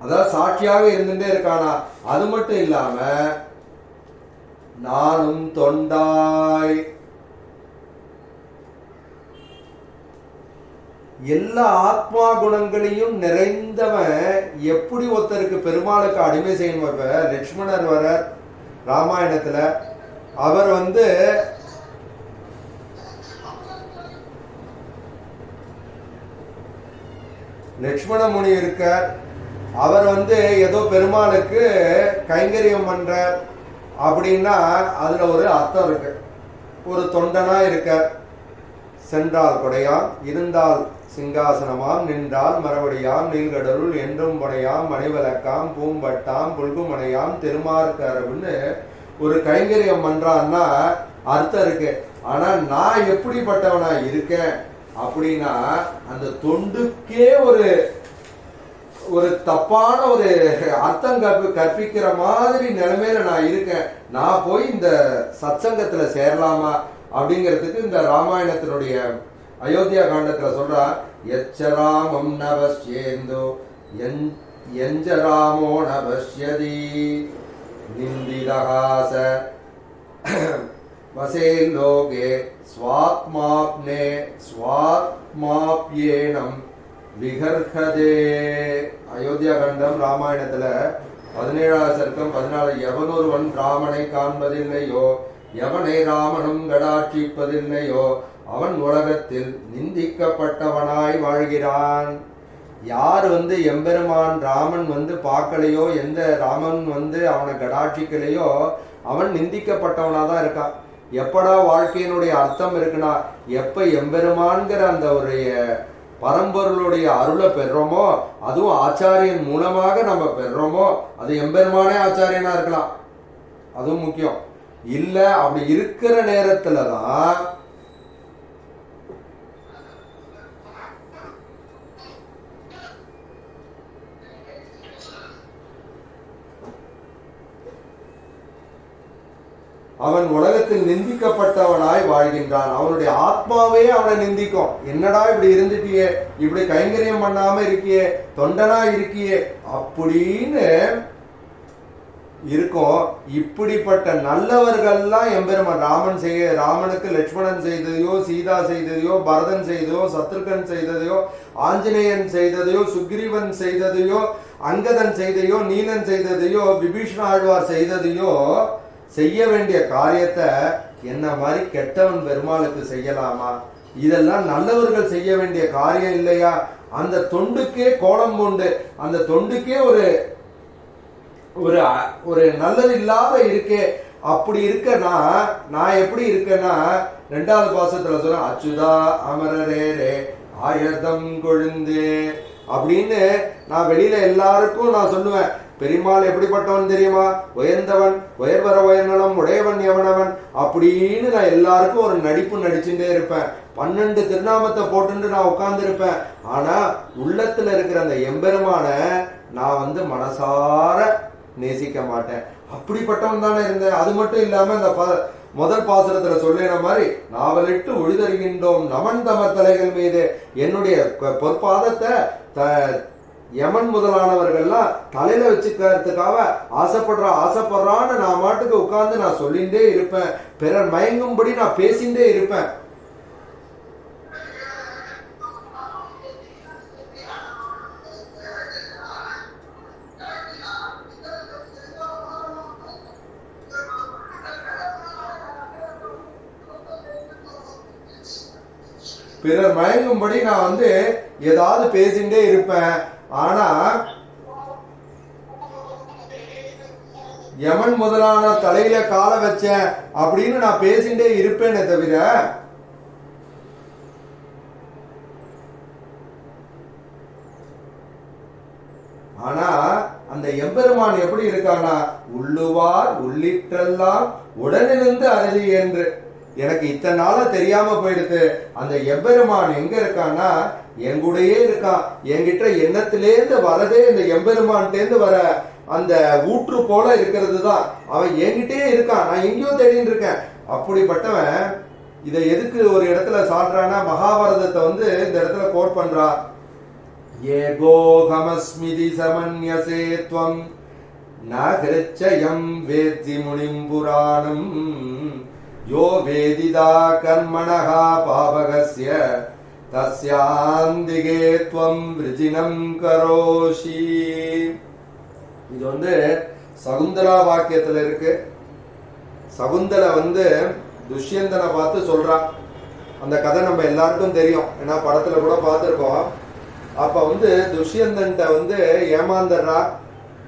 அதாவது சாட்சியாக இருந்துட்டே இருக்கானா. அது மட்டும் இல்லாம நானும் தொண்டாய், எல்லா ஆத்மா குணங்களையும் நிறைந்தவன் எப்படி ஒருத்தருக்கு பெருமாளுக்கு அடிமை செய்யணும். இப்ப லட்சுமணர் வர ராமாயணத்துல அவர் லட்சுமண முனி இருக்கார். அவர் ஏதோ பெருமாளுக்கு கைங்கரியம் பண்ற அப்படின்னா அதுல ஒரு அர்த்தம் இருக்கு. ஒரு தொண்டனா இருக்கார். சென்றால் கொடையாம், இருந்தால் சிங்காசனமாம், நின்றால் மறுபடியாம், நீள்கடலுள் என்றும் புனையாம், மணிவலக்காம், பூம்பட்டாம், புல்குமனையாம், திருமார்கரவுன்னு ஒரு கைங்கரியம் பண்றான்னா அர்த்தம் இருக்கு. ஆனா நான் எப்படிப்பட்டவனா இருக்கேன் அப்படின்னா, அந்த தொண்டுக்கே ஒரு தப்பான ஒரு அர்த்தம் கற்பிக்கிற மாதிரி நிலைமையில நான் இருக்கேன், நான் போய் இந்த சத்சங்கத்துல சேரலாமா அப்படிங்கிறதுக்கு இந்த ராமாயணத்தினுடைய அயோத்தியா காண்டத்துல சொல்றா, எச்சராமம் நபஸ்யேந்தோ எஞ்சராமோ நபஸ்யதி நிந்திதஹாச வசே லோகே ஸ்வாத்மாப்யேனம் விகர்ஹதே. அயோத்தியா கண்டம் ராமாயணத்துல 17வது சர்க்கம் 14. எவனொருவன் ராமனை காண்பதில்லையோ, எவனை ராமனும் கடாட்சிப்பதில்லையோ, அவன் உலகத்தில் நிந்திக்கப்பட்டவனாய் வாழ்கிறான். யார் எம்பெருமான் ராமன் பார்க்கலையோ, எந்த ராமன் அவனை கடாட்சிக்கலையோ, அவன் நிந்திக்கப்பட்டவனா தான் இருக்கான். எப்படா வாழ்க்கையினுடைய அர்த்தம் இருக்குன்னா, எப்ப எம்பெருமான்கிற அந்த ஒரு பரம்பொருளுடைய அருளை பெறோமோ, அதுவும் ஆச்சாரியன் மூலமாக நம்ம பெறோமோ, அது எம்பெருமானே ஆச்சாரியனா இருக்கலாம், அதுவும் முக்கியம் இல்ல. அப்படி இருக்கிற நேரத்துலதான் அவன் உலகத்தில் நிந்திக்கப்பட்டவனாய் வாழ்கின்றான். அவனுடைய ஆத்மாவே அவனை நிந்திக்கும். என்னடா இப்படி இருந்துட்டியே, இப்படி கைங்கரியம் பண்ணாம இருக்கியே, தொண்டனா இருக்கியே அப்படின்னு இருக்கும். இப்படிப்பட்ட நல்லவர்கள்லாம் எம்பெருமான் ராமனுக்கு லட்சுமணன் செய்ததையோ, சீதா செய்ததையோ, பரதன் செய்ததையோ, சத்ருகன் செய்ததையோ, ஆஞ்சநேயன் செய்ததையோ, சுக்ரீவன் செய்ததையோ, அங்கதன் செய்ததையோ, நீலன் செய்ததையோ, விபீஷண ஆழ்வார் செய்ததையோ, செய்ய வேண்டிய காரியத்தை என்ன மாதிரி கெட்டவன் பெருமாளுக்கு செய்யலாமா? இதெல்லாம் நல்லவர்கள் செய்ய வேண்டிய காரியம் இல்லையா? அந்த தொண்டுக்கே கோலம் கொண்டு, அந்த தொண்டுக்கே ஒரு ஒரு ஒரு நல்லது இல்லாத இருக்கே. அப்படி இருக்கனா நான் எப்படி இருக்கேன்னா, 2வது பாசத்துல சொல்ல, அச்சுதா அமரரே ரே ஆயுதம் கொழுந்து அப்படின்னு நான் வெளியில எல்லாருக்கும் நான் சொல்லுவேன். பெருமாள் எப்படிப்பட்டவன் தெரியுமா? உயர்ந்தவன், உயர்வர உயர்நலம் உடையவன் எவனவன் அப்படின்னு நான் எல்லாருக்கும் ஒரு நடிப்பு நடிச்சுட்டே இருப்பேன். 12 திருநாமத்தை போட்டு நான் உட்கார்ந்து இருப்பேன். ஆனா உள்ளத்துல இருக்கிற அந்த எம்பெருமான நான் மனசார நேசிக்க மாட்டேன். அப்படிப்பட்டவன் தானே இருந்தேன். அது மட்டும் இல்லாம இந்த முதல் பாசுரத்துல சொல்லின மாதிரி, நாவலிட்டு உழுதருகின்றோம் நமன் தம தலைகள் மீது, என்னுடைய பொற்பாதத்தை யமன் முதலானவர்கள்லாம் தலையில வச்சுக்கிறதுக்காக ஆசைப்படுறான்னு நான் மாட்டுக்கு உட்கார்ந்து நான் சொல்லிண்டே இருப்பேன். பிறர் மயங்கும்படி நான் பேசிண்டே இருப்பேன். பிறர் மயங்கும்படி நான் ஏதாவது பேசிண்டே இருப்பேன். ஆனா யமன் முதலான தலையில கால வச்சேன் அப்படின்னு நான் பேசிண்டே இருப்பேனே தவிர, ஆனா அந்த எம்பெருமான் எப்படி இருக்கானா, உள்ளுவார் உள்ளிட்டெல்லாம் உடனிருந்து அருளி என்று. எனக்கு இத்தனை நாள தெரியாம போயிடுது. அந்த எம்பெருமான் எங்க இருக்கான்னா எங்கூடையே இருக்கான். என்கிட்ட எண்ணத்திலேருந்து வரதே இந்த எம்பெருமான்டேந்து வர அந்த ஊற்று போல இருக்கிறது தான். அவன் என்கிட்டே இருக்கான், நான் எங்கேயோ தேடிட்டு இருக்கேன். அப்படிப்பட்டவன் இதை எதுக்கு ஒரு இடத்துல சாடுறான்னா, மகாபாரதத்தை இந்த இடத்துல கோட் பண்றா. ஏகோகமஸ்மிதி சமன்யசேத்வம் நகிருச்சயம் வேத்தி முனிம் புராணம் யோ வேதிதா கர்மணஹா பாவகஸ்ய தஸ்யாந்திகே த்வம் விருஜினம் கரோஷி. இது சகுந்தலா வாக்கியத்துல இருக்கு. சகுந்தலை துஷ்யந்தனை பார்த்து சொல்றா. அந்த கதை நம்ம எல்லாருக்கும் தெரியும், ஏன்னா படத்துல கூட பார்த்துருக்கோம். அப்ப துஷ்யந்தன்ட்ட ஏமாந்துடுறா.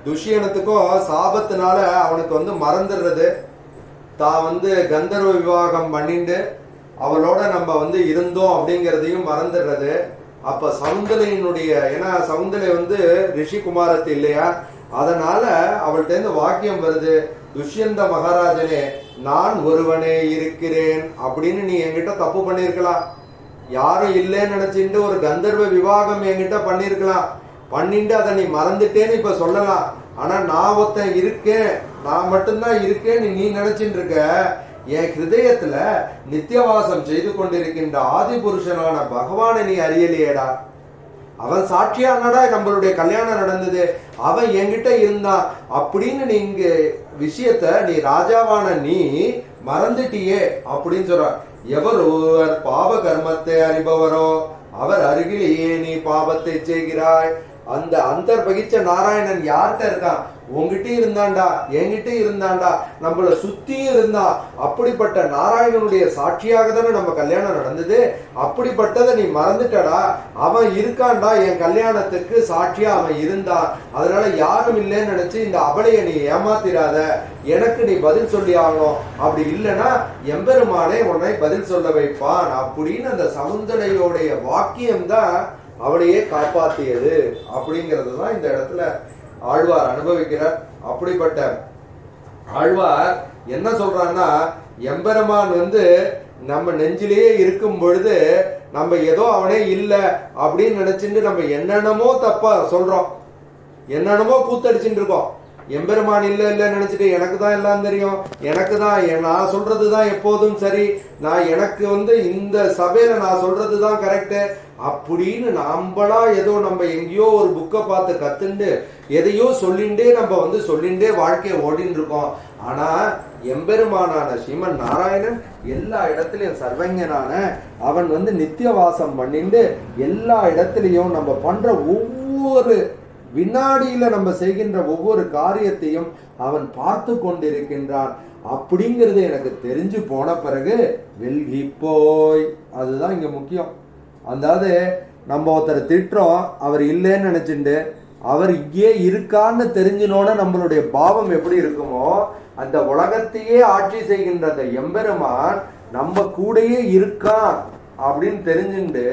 துஷ்யனத்துக்கும் சாபத்தினால அவனுக்கு மறந்துடுறது. தான் கந்தர்வ விவாகம் பண்ணிட்டு அவளோட நம்ம இருந்தோம் அப்படிங்கிறதையும் மறந்துடுறது. அப்ப சகுந்தலையினுடைய, ஏன்னா சகுந்தலை ரிஷி குமாரத்து இல்லையா, அதனால அவள்கிட்ட இருந்து வாக்கியம் வருது, துஷ்யந்த மகாராஜனே நான் ஒருவனே இருக்கிறேன் அப்படின்னு நீ என்கிட்ட தப்பு பண்ணிருக்கலாம். யாரும் இல்லைன்னு நினைச்சுட்டு ஒரு கந்தர்வ விவாகம் என்கிட்ட பண்ணிருக்கலாம். பண்ணிட்டு அதை நீ மறந்துட்டேன்னு இப்ப சொல்லலாம். ஆனா நான் ஒருத்தன் இருக்கேன், நான் மட்டும்தான் இருக்கேன்னு நீ நினைச்சிட்டு இருக்க. என் ஹிருதயத்துல நித்தியவாசம் செய்து கொண்டிருக்கின்ற ஆதி புருஷனான பகவானை நீ அறியலையேடா. அவன் சாட்சியானடா நம்மளுடைய கல்யாணம் நடந்தது, அவன் என்கிட்ட இருந்தான் அப்படின்னு நீங்க விஷயத்த நீ ராஜாவான நீ மறந்துட்டியே அப்படின்னு சொல்ற. எவர் ஒருவர் பாப கர்மத்தை அறிபவரோ அவர் அருகிலேயே நீ பாபத்தை செய்கிறாய். அந்த அந்தர்பகிச்ச நாராயணன் யார்கிட்ட இருக்கான்? உங்ககிட்ட இருந்தாண்டா, என்கிட்ட இருந்தாண்டா, நம்மள சுத்தி இருந்தா. அப்படிப்பட்ட நாராயணனுடைய சாட்சியாக தானே நம்ம கல்யாணம் நடந்தது. அப்படிப்பட்டதை நீ மறந்துட்டடா. அவன் இருக்காண்டா, என் கல்யாணத்துக்கு சாட்சியா அவன் இருந்தான். அதனால யாரும் இல்லைன்னு நினைச்சு இந்த அபலையை நீ ஏமாத்திராத. எனக்கு நீ பதில் சொல்லி ஆகணும். அப்படி இல்லைன்னா எம்பெருமானே உன்னை பதில் சொல்ல வைப்பான் அப்படின்னு அந்த சமுந்தரையோடைய வாக்கியம்தான் அவளையே காப்பாத்தியது அப்படிங்கிறது தான் இந்த இடத்துல ஆழ்வார் அனுபவிக்கிறார். அப்படிப்பட்ட ஆழ்வார் என்ன சொல்றான்னா, எம்பெருமான் நம்ம நெஞ்சிலேயே இருக்கும் பொழுது நம்ம ஏதோ அவனே இல்லை அப்படின்னு நினைச்சுட்டு நம்ம என்னென்னமோ தப்பா சொல்றோம், என்னென்னமோ கூத்தடிச்சுட்டு இருக்கோம். எம்பெருமான் இல்ல இல்ல நினைச்சிட்டு எனக்கு தான் எல்லாம் தெரியும், எனக்கு தான் நான் சொல்றதுதான் எப்போதும் சரி, நான் எனக்கு இந்த சபையில நான் சொல்றதுதான் கரெக்டு அப்படின்னு நம்மளா ஏதோ நம்ம எங்கேயோ ஒரு புக்கை பார்த்து கத்துண்டு எதையோ சொல்லிண்டே நம்ம சொல்லிண்டே வாழ்க்கையை ஓடின்னு இருக்கோம். ஆனா எம்பெருமானான ஸ்ரீமன் நாராயணன் எல்லா இடத்துலயும் சர்வஞனான அவன் நித்தியவாசம் பண்ணிண்டு எல்லா இடத்துலயும் நம்ம பண்ற ஒவ்வொரு வினாடியில நம்ம செய்கின்ற ஒவ்வொரு காரியத்தையும் அவன் பார்த்து கொண்டிருக்கின்றான் அப்படிங்கிறது எனக்கு தெரிஞ்சு போன பிறகு வெல்கி போய், அதுதான் இங்க முக்கியம். அதாவது நம்ம ஒருத்தர் திட்டுறோம், அவர் இல்லைன்னு நினைச்சுட்டு அவர் இங்கே இருக்கான்னு தெரிஞ்சினோட நம்மளுடைய பாவம் எப்படி இருக்குமோ, அந்த உலகத்தையே ஆட்சி செய்கின்ற அந்த எம்பெருமான் நம்ம கூடயே இருக்கான் அப்படின்னு தெரிஞ்சுண்டு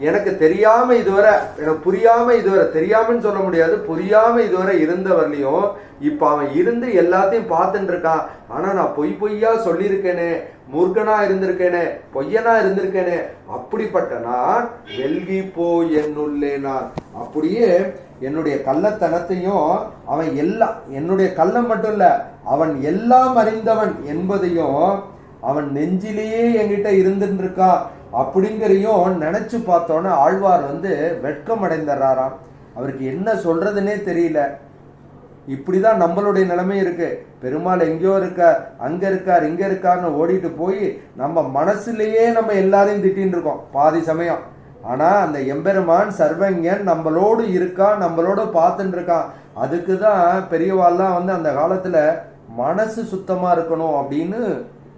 எனக்கு தெரியாம இதுவரை, எனக்கு புரியாம இதுவரை, தெரியாமன்னு சொல்ல முடியாது, புரியாம இதுவரை இருந்தவர்லையும் இப்ப அவன் இருந்து எல்லாத்தையும் பார்த்துட்டு இருக்கான். ஆனா நான் பொய்யா சொல்லியிருக்கேனே, மூர்க்கனா இருந்திருக்கேனே, பொய்யனா இருந்திருக்கேனே, அப்படிப்பட்ட நான் வெல்கி போய் என்னுள்ளே நான் அப்படியே என்னுடைய கள்ளத்தனத்தையும் அவன் எல்லாம், என்னுடைய கள்ளம் மட்டும் இல்ல அவன் எல்லாம் அறிந்தவன் என்பதையும் அவன் நெஞ்சிலேயே என்கிட்ட இருந்துட்டு இருக்கான் அப்படிங்கிறதையும் நினைச்சு பார்த்தோன்னா ஆழ்வார் வெட்கம் அடைந்துறாராம். அவருக்கு என்ன சொல்றதுன்னே தெரியல. இப்படிதான் நம்மளுடைய நிலைமை இருக்கு. பெருமாள் எங்கேயோ இருக்கார், அங்க இருக்கார், இங்க இருக்காருன்னு ஓடிட்டு போய் நம்ம மனசுலயே நம்ம எல்லாரையும் திட்டின்னு இருக்கோம் பாதி சமயம். ஆனா அந்த எம்பெருமான் சர்வஞன் நம்மளோடு இருக்கான், நம்மளோட பார்த்துட்டு இருக்கான். அதுக்குதான் பெரியவாள்லாம் அந்த காலத்துல மனசு சுத்தமா இருக்கணும் அப்படின்னு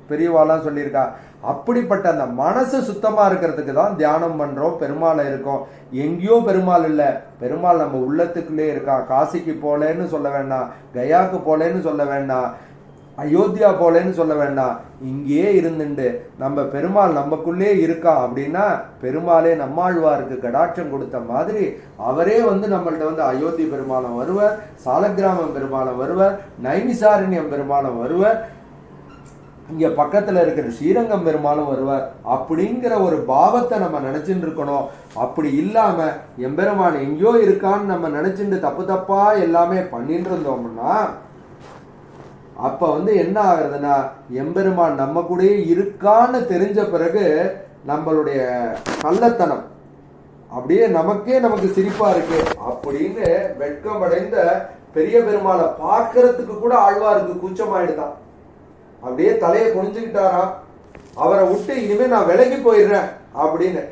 பெரியவாள்லாம் சொல்லியிருக்கா. அப்படிப்பட்ட அந்த மனசு சுத்தமா இருக்கிறதுக்கு தான் தியானம் பண்றோம், பெருமாளை இருக்கோம். எங்கேயோ பெருமாள் இல்லை, பெருமாள் நம்ம உள்ளத்துக்குள்ளே இருக்கா. காசிக்கு போலேன்னு சொல்ல வேண்டாம், கயாக்கு போலேன்னு சொல்ல வேண்டாம், அயோத்தியா போலேன்னு சொல்ல வேண்டாம், இங்கேயே இருந்துண்டு நம்ம பெருமாள் நமக்குள்ளே இருக்கா. அப்படின்னா பெருமாளே நம்மாழ்வாருக்கு கடாட்சம் கொடுத்த மாதிரி அவரே நம்மள்ட்ட அயோத்தி பெருமாளம் வருவர், சாலக்கிராமம் பெருமாளம் வருவர், நைமிசாரண்யம் பெருமாளம் வருவர், இங்க பக்கத்துல இருக்கிற ஸ்ரீரங்கம் பெருமாளும் வருவார். அப்படிங்கிற ஒரு பாவத்தை நம்ம நினைச்சுட்டு இருக்கணும். அப்படி இல்லாம எம்பெருமான் எங்கேயோ இருக்கான்னு நம்ம நினைச்சுட்டு தப்பு தப்பா எல்லாமே பண்ணிட்டு இருந்தோம்னா அப்ப என்ன ஆகுறதுன்னா, எம்பெருமான் நம்ம கூடயே இருக்கான்னு தெரிஞ்ச பிறகு நம்மளுடைய கள்ளத்தனம் அப்படியே நமக்கு சிரிப்பா இருக்கு அப்படின்னு வெட்கமடைந்த பெரிய பெருமாளை பார்க்கறதுக்கு கூட ஆழ்வாருக்கு கூச்சமாயிடுதான். அப்படியே தலையை குனிஞ்சுக்கிட்டாராம். அவரை விட்டு இனிமே நான் விலகி போயிடுறேன் அப்படின்னு.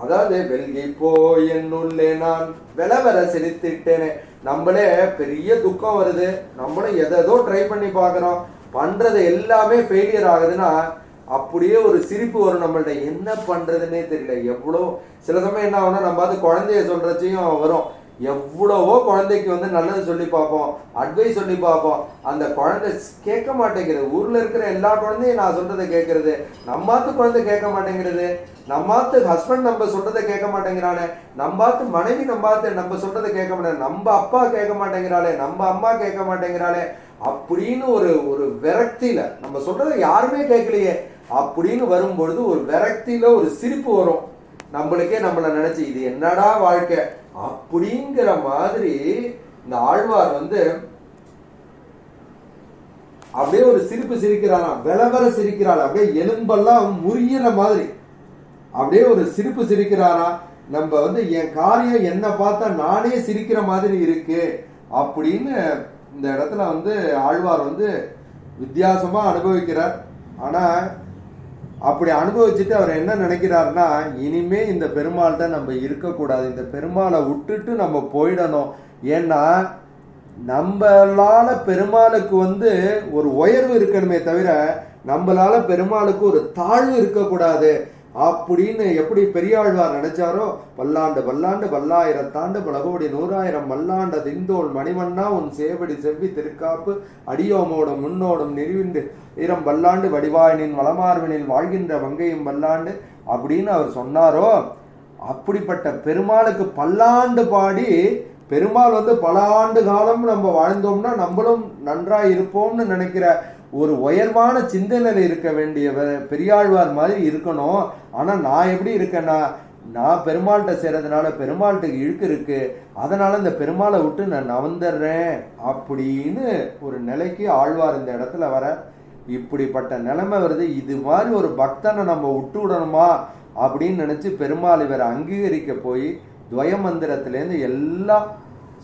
அதாவது வெல்கி போய் என்னுள்ளே நான் விலவர சிரித்துட்டேனே. நம்மளே பெரிய துக்கம் வருது, நம்மளும் எதோ ட்ரை பண்ணி பார்க்கிறோம், பண்றது எல்லாமே ஃபெயிலியர் ஆகுதுன்னா அப்படியே ஒரு சிரிப்பு வரும் நம்மள்ட்ட. என்ன பண்றதுன்னே தெரியல. எவ்வளோ சில சமயம் என்ன ஆகும்னா நம்ம குழந்தைய சொல்றச்சையும் வரும். எவ்வளவோ குழந்தைக்கு நல்லது சொல்லி பார்ப்போம், அட்வைஸ் சொல்லி பார்ப்போம், அந்த குழந்தை கேட்க மாட்டேங்கிறது. ஊர்ல இருக்கிற எல்லா குழந்தையும் நான் சொல்றதை கேட்கறது, நம்மாத்து குழந்தை கேட்க மாட்டேங்கிறது, நம்மாத்து ஹஸ்பண்ட் நம்ம சொல்றதை கேட்க மாட்டேங்கிறானே, நம்மாத்து மனைவி நம்ம சொல்றதை கேட்க மாட்டேங்க, நம்ம அப்பா கேட்க மாட்டேங்கிறாளே, நம்ம அம்மா கேட்க மாட்டேங்கிறாளே அப்படின்னு ஒரு விரக்தியில நம்ம சொல்றதை யாருமே கேட்கலையே அப்படின்னு வரும்பொழுது ஒரு விரக்தியில ஒரு சிரிப்பு வரும் நம்மளுக்கே. நம்மளை நினைச்சு இது என்னடா வாழ்க்கை அப்படிங்கிற மாதிரி இந்த ஆழ்வார் வந்து அப்படியே ஒரு சிரிப்பு சிரிக்கிறாராம், விளவர சிரிக்கிறாள், அப்படியே எலும்பெல்லாம் முறியிற மாதிரி அப்படியே ஒரு சிரிப்பு சிரிக்கிறாராம். நம்ம வந்து என் காரியம் என்ன பார்த்தா நானே சிரிக்கிற மாதிரி இருக்கு அப்படின்னு இந்த இடத்துல வந்து ஆழ்வார் வந்து வித்தியாசமா அனுபவிக்கிறார். ஆனா அப்படி அனுபவிச்சுட்டு அவர் என்ன நினைக்கிறாருன்னா, இனிமே இந்த பெருமாள்கிட்ட நம்ம இருக்கக்கூடாது, இந்த பெருமாளை விட்டுட்டு நம்ம போயிடணும். ஏன்னா நம்மளால பெருமாளுக்கு வந்து ஒரு உயர்வு இருக்கணுமே தவிர நம்மளால பெருமாளுக்கு ஒரு தாழ்வு இருக்கக்கூடாது அப்படின்னு எப்படி பெரியாழ்வார் நினைச்சாரோ, பல்லாண்டு பல்லாண்டு பல்லாயிரத்தாண்டு பலகோடி நூறாயிரம் மல்லாண்ட திந்தோள் மணிவண்ணா உன் சேவடி செவ்வி திருக்காப்பு அடியோமோடும் முன்னோடும் நெறிவிண்டு ஈரம் பல்லாண்டு வடிவாயனின் வளமார்வனில் வாழ்கின்ற வங்கையும் பல்லாண்டு அப்படின்னு அவர் சொன்னாரோ, அப்படிப்பட்ட பெருமாளுக்கு பல்லாண்டு பாடி பெருமாள் வந்து பல ஆண்டு காலம் நம்ம வாழ்ந்தோம்னா நம்மளும் நன்றாய் இருப்போம்னு நினைக்கிற ஒரு உயர்வான சிந்தனையில் இருக்க வேண்டிய பெரியாழ்வார் மாதிரி இருக்கணும். ஆனா நான் எப்படி இருக்கேன்னா, நான் பெருமாள்கிட்ட சேர்றதுனால பெருமாள்கிட்ட இழுக்கு இருக்கு, அதனால இந்த பெருமாளை விட்டு நான் நவந்துடுறேன் அப்படின்னு ஒரு நிலைக்கு ஆழ்வார் இந்த இடத்துல வர. இப்படிப்பட்ட நிலைமை வருது. இது மாதிரி ஒரு பக்தனை நம்ம விட்டு விடணுமா அப்படின்னு நினைச்சு பெருமாள் இவரை அங்கீகரிக்க போய் துவய மந்திரத்திலேருந்து எல்லாம்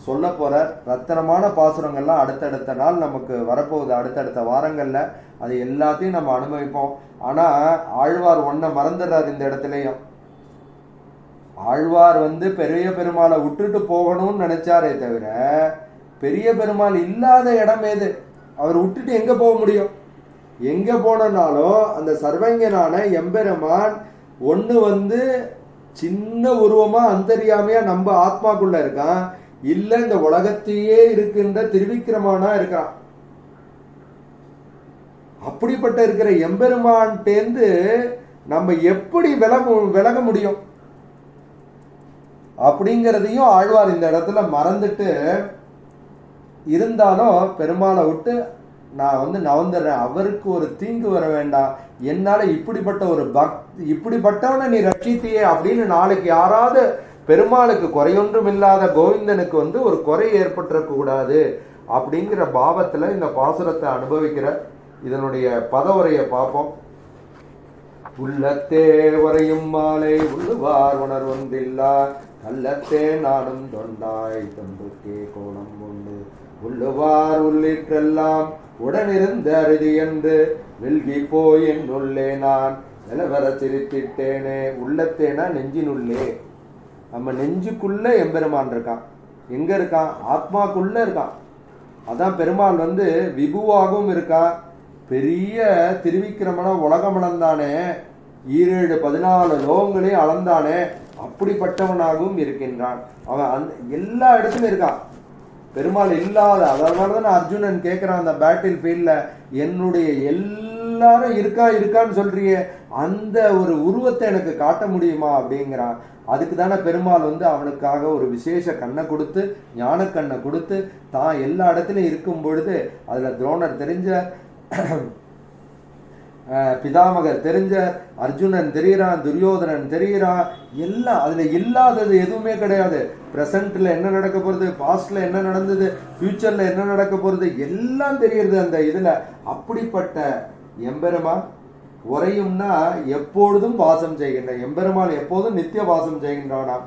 சொல்ல போற ரத்தனமான பாசுரங்கள்லாம் அடுத்தடுத்த நாள் நமக்கு வரப்போகுது, அடுத்தடுத்த வாரங்கள்ல அது எல்லாத்தையும் நம்ம அனுபவிப்போம். ஆனா ஆழ்வார் ஒன்ன மறந்துடுறாரு இந்த இடத்துலயும். ஆழ்வார் வந்து பெரிய பெருமாளை விட்டுட்டு போகணும்னு நினைச்சாரே தவிர பெரிய பெருமாள் இல்லாத இடம் ஏது? அவர் விட்டுட்டு எங்க போக முடியும்? எங்க போனாலும் அந்த சர்வஞனான எம்பெருமான் ஒண்ணு வந்து சின்ன உருவமா அந்தரியாமையா நம்ம ஆத்மாக்குள்ள இருக்கான், இல்ல இந்த உலகத்தையே இருக்கின்ற திருவிக்கிரமானா இருக்கான். அப்படிப்பட்ட இருக்கிற எம்பெருமான்டேந்து நம்ம எப்படி விலக முடியும் அப்படிங்கிறதையும் ஆழ்வார் இந்த இடத்துல மறந்துட்டு, இருந்தாலும் பெருமாளை விட்டு நான் வந்து நவந்துடுறேன், அவருக்கு ஒரு தீங்கு வர வேண்டாம், என்னால இப்படிப்பட்ட ஒரு இப்படிப்பட்டவனை நீ ரட்சித்தியே அப்படின்னு நாளைக்கு யாராவது பெருமாளுக்கு குறையொன்றும் இல்லாத கோவிந்தனுக்கு வந்து ஒரு குறை ஏற்பட்டுறக்க கூடாது அப்படிங்கிற பாவத்துல இந்த பாசுரத்தை அனுபவிக்கிற. இதனுடைய பதவுரையை பார்ப்போம். உள்ளத்தே உரையும் மாலை உள்ளுவார் உணர்வொன்றில்லார் கள்ளத்தே நாடும் தொண்டாய் தொண்டுக்கே கோணம் உண்டு உள்ளுவார் உள்ளிட்டெல்லாம் உடனிருந்த அறுதி என்று வெல்கி போய் என் உள்ளே நான் நிலவர சிரித்திட்டேனே. உள்ளத்தேனா நெஞ்சினுள்ளே, நம்ம நெஞ்சுக்குள்ள எம்பெருமான் இருக்கான். எங்க இருக்கான்? ஆத்மாக்குள்ள இருக்கான். அதான் பெருமாள் வந்து விபுவாகவும் இருக்கான். பெரிய திருவிக்கிரமனா உலகம் அளந்தானே, 7-14 லோகங்களையும் அளந்தானே, அப்படிப்பட்டவனாகவும் இருக்கின்றான். அவன் அந்த எல்லா இடத்துலயும் இருக்கான். பெருமாள் இல்லாத, அதனாலதான் அர்ஜுனன் கேட்கிறான் அந்த பேட்டில் ஃபீல்ட்ல, என்னுடைய எல்லாரும் இருக்கான்னு சொல்றியே, அந்த ஒரு உருவத்தை எனக்கு காட்ட முடியுமா அப்படிங்கிறான். அதுக்கு தானே பெருமாள் வந்து அவனுக்காக ஒரு விசேஷ கண்ணை கொடுத்து, ஞான கண்ணை கொடுத்து, தான் எல்லா இடத்துலையும் இருக்கும் பொழுது அதுல துரோணர் தெரிஞ்ச, பிதாமகர் தெரிஞ்ச, அர்ஜுனன் தெரிகிறான், துரியோதனன் தெரிகிறான், எல்லாம் அதுல இல்லாதது எதுவுமே கிடையாது. பிரசன்ட்ல என்ன நடக்க போறது, பாஸ்ட்ல என்ன நடந்தது, ஃபியூச்சர்ல என்ன நடக்க போறது, எல்லாம் தெரியுது அந்த இதுல. அப்படிப்பட்ட எம்பெருமான் உரையும்னா எப்பொழுதும் வாசம் செய்கின்ற எம்பெருமான் எப்போதும் நித்திய வாசம் செய்கின்றானாம்.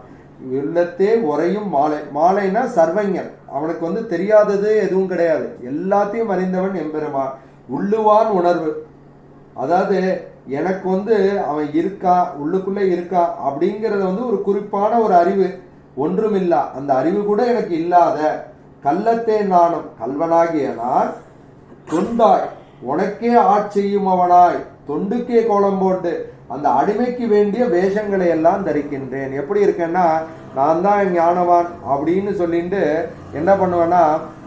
உள்ளத்தே உரையும் மாலை. மாலைனா சர்வஞன், அவனுக்கு வந்து தெரியாதது எதுவும் கிடையாது, எல்லாத்தையும் அறிந்தவன் எம்பெருமான். உள்ளுவான் உணர்வு, அதாவது எனக்கு வந்து அவன் இருக்கா, உள்ளுக்குள்ளே இருக்கா அப்படிங்கிறத வந்து ஒரு குறிப்பான ஒரு அறிவு, ஒன்றுமில்லா அந்த அறிவு கூட எனக்கு இல்லாத கள்ளத்தே நானும் கல்வனாகிய நான் தொண்டாய் உனக்கே ஆட்சியும் அவனாய் தொண்டுக்கே கோலம் போட்டு அந்த அடிமைக்கு வேண்டிய வேஷங்களை எல்லாம் தரிக்கின்றேன். எப்படி இருக்கேன்னா, நான் தான் ஞானவான் அப்படின்னு சொல்லிட்டு என்ன பண்ணுவேன்னா,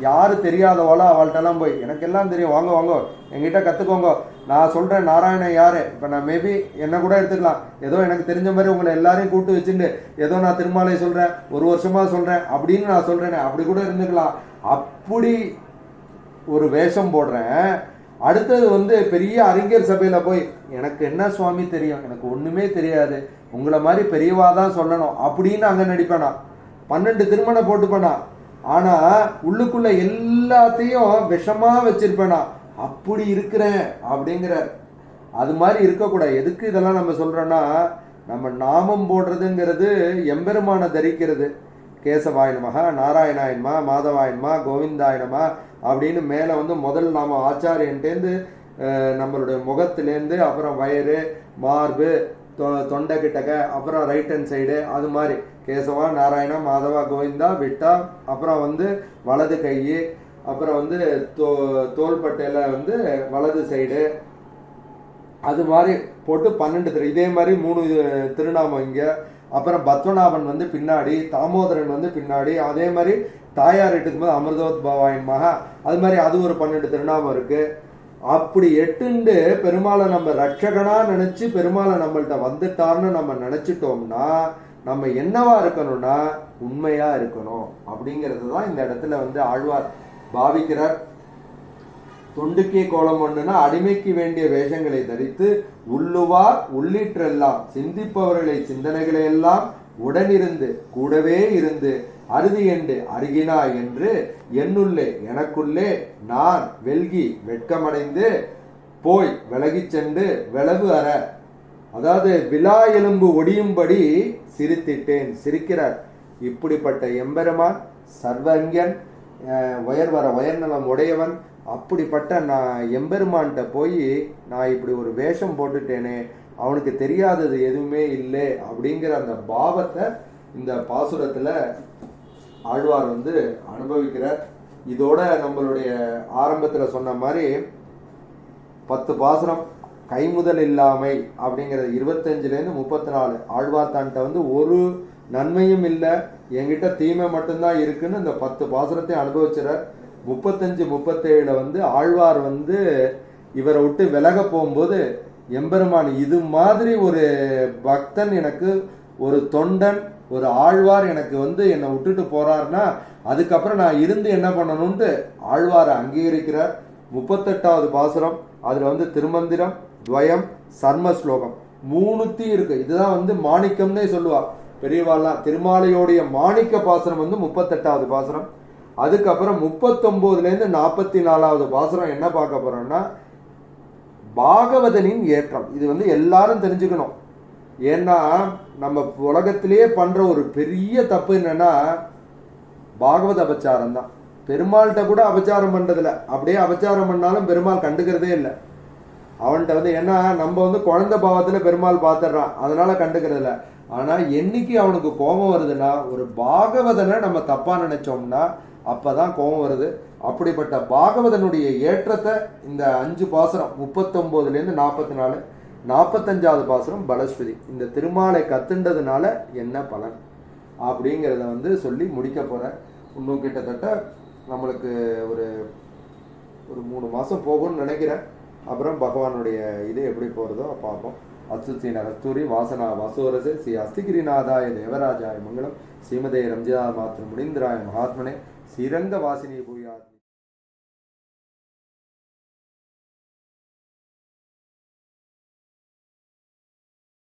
யாரு தெரியாதவாளோ அவள்கிட்டலாம் போய் எனக்கு எல்லாம் தெரியும், வாங்க வாங்க என்கிட்ட கற்றுக்கோங்க, நான் சொல்கிறேன் நாராயணன் யார். இப்போ நான் மேபி என்ன கூட எடுத்துக்கலாம், ஏதோ எனக்கு தெரிஞ்ச மாதிரி உங்களை எல்லாரையும் கூட்டு வச்சுட்டு ஏதோ நான் திருமாலை சொல்கிறேன், ஒரு வருஷமாக சொல்கிறேன் அப்படின்னு நான் சொல்கிறேனே, அப்படி கூட இருந்துக்கலாம். அப்படி ஒரு வேஷம் போடுறேன். அடுத்தது வந்து பெரிய அறிஞர் சபையில் போய் எனக்கு என்ன சுவாமி தெரியும், எனக்கு ஒன்றுமே தெரியாது, உங்களை மாதிரி பெரியவா தான் சொல்லணும் அப்படின்னு அங்கே நடிப்பேனா. 12 திருமணம் போட்டுப்பேனா, ஆனா உள்ளுக்குள்ள எல்லாத்தையும் விஷமா வச்சிருப்பேனா, அப்படி இருக்கிறேன் அப்படிங்கிற. அது மாதிரி இருக்கக்கூடாது. எதுக்கு இதெல்லாம் நம்ம சொல்றோம்னா, நம்ம நாமம் போடுறதுங்கிறது எம்பெருமான தரிக்கிறது. கேசவாய நமக, நாராயணாய நம, மாதவாய நம, கோவிந்தாய நம அப்படின்னு மேலே வந்து முதல் நாம ஆச்சாரியன்ட்டேருந்து நம்மளுடைய முகத்திலேருந்து அப்புறம் வயிறு, மார்பு, தொண்டை கிட்டக்க, அப்புறம் ரைட் ஹேண்ட் சைடு, அது மாதிரி கேசவா, நாராயணா, மாதவா, கோவிந்தா, விட்டா, அப்புறம் வந்து வலது கை, அப்புறம் வந்து தோள்பட்டையில் வந்து வலது சைடு, அது மாதிரி போட்டு 12 இதே மாதிரி 3 திருநாமம் இங்கே. அப்புறம் பத்மநாபன் வந்து பின்னாடி, தாமோதரன் வந்து பின்னாடி, அதே மாதிரி தாயார் இருக்கும்போது அமிர்தோத் பவாயின் மகா, அது மாதிரி அது ஒரு 12 திருநாமம் இருக்கு. அப்படி 8 பெருமாளை நம்ம ரட்சகனா நினைச்சு பெருமாளை நம்மள்கிட்ட வந்துட்டார்னு நம்ம நினைச்சிட்டோம்னா நம்ம என்னவா இருக்கணும்னா உண்மையா இருக்கணும் அப்படிங்கிறது தான் இந்த இடத்துல வந்து ஆழ்வார் பாவிக்கிறார். தொண்டுக்கே கோலம் ஒண்ணுன்னா அடிமைக்கு வேண்டிய வேஷங்களை தரித்து உள்ளுவார் உள்ளிற்றெல்லாம் சிந்திப்பவர்களை சிந்தனைகளை எல்லாம் உடனிருந்து கூடவே இருந்து அறுதி என்று அருகினா என்று என்னுள்ளே எனக்குள்ளே நான் வெல்கி வெட்கமடைந்து போய் விலகி சென்று விளவு அற, அதாவது விழா எலும்பு ஒடியும்படி சிரித்திட்டேன். சிரிக்கிறார். இப்படிப்பட்ட எம்பெருமான் சர்வங்கன், உயர்நலம் உடையவன். அப்படிப்பட்ட நான் எம்பெருமான்கிட்ட போய் நான் இப்படி ஒரு வேஷம் போட்டுட்டேனே, அவனுக்கு தெரியாதது எதுவுமே இல்லை அப்படிங்கிற அந்த பாவத்தை இந்த பாசுரத்தில் ஆழ்வார் வந்து அனுபவிக்கிறார். இதோட நம்மளுடைய ஆரம்பத்தில் சொன்ன மாதிரி 10 பாசுரம் கைமுதல் இல்லாமை அப்படிங்கிறது 25லேருந்து 34 ஆழ்வார் தான்ட்ட வந்து ஒரு நன்மையும் இல்லை, என்கிட்ட தீமை மட்டும்தான் இருக்குன்னு இந்த 10 பாசுரத்தை அனுபவிச்சுறார். 35, 37 வந்து ஆழ்வார் வந்து இவரை விட்டு விலக போகும்போது எம்பெருமான் இது மாதிரி ஒரு பக்தன் எனக்கு, ஒரு தொண்டன், ஒரு ஆழ்வார் எனக்கு வந்து என்னை விட்டுட்டு போறாருன்னா அதுக்கப்புறம் நான் இருந்து என்ன பண்ணணும்ட்டு ஆழ்வாரை அங்கீகரிக்கிறார். 38வது பாசுரம், அதுல வந்து திருமந்திரம், துவயம், சர்ம ஸ்லோகம் 3 இருக்கு. இதுதான் வந்து மாணிக்கம்னே சொல்லுவா பெரியவாள்லாம். திருமாலையோடைய மாணிக்க பாசுரம் வந்து 38வது பாசுரம். அதுக்கப்புறம் 39லேருந்து 44வது பாசுரம் என்ன பார்க்க போறோம்னா பாகவதனின் ஏற்றம். இது வந்து எல்லாரும் தெரிஞ்சுக்கணும். ஏன்னா நம்ம உலகத்திலேயே பண்ற ஒரு பெரிய தப்பு என்னன்னா பாகவத அபச்சாரம் தான். பெருமாள்கிட்ட கூட அபச்சாரம் பண்றதில்ல, அப்படியே அபச்சாரம் பண்ணாலும் பெருமாள் கண்டுக்கிறதே இல்லை. அவன்கிட்ட வந்து ஏன்னா நம்ம வந்து குழந்தை பாவத்துல பெருமாள் பார்த்துடுறான், அதனால கண்டுக்கிறது இல்லை. ஆனா என்னைக்கு அவனுக்கு கோபம் வருதுன்னா ஒரு பாகவதனை நம்ம தப்பா நினைச்சோம்னா அப்பதான் கோபம் வருது. அப்படிப்பட்ட பாகவதனுடைய ஏற்றத்தை இந்த 5 பாசுரம் 39லேருந்து 44, 45வது பாசுரம் பலஸ்ருதி, இந்த திருமாலை கத்துண்டதுனால என்ன பலன் அப்படிங்கிறத வந்து சொல்லி முடிக்க போறேன். இன்னும் கிட்டத்தட்ட நம்மளுக்கு ஒரு 3 மாசம் போகும்னு நினைக்கிறேன். அப்புறம் பகவானுடைய இது எப்படி போறதோ பார்ப்போம். அச்சுத்தின கஸ்தூரி வாசனா வாசோரசே ஸ்ரீ அஸ்திகிரிநாதாய தேவராஜாய மங்களம். ஸ்ரீமதே ரம்ஜிதா மாத்திர முனீந்திராய மகாத்மனே ஸ்ரீரங்க வாசினி பூயாத்.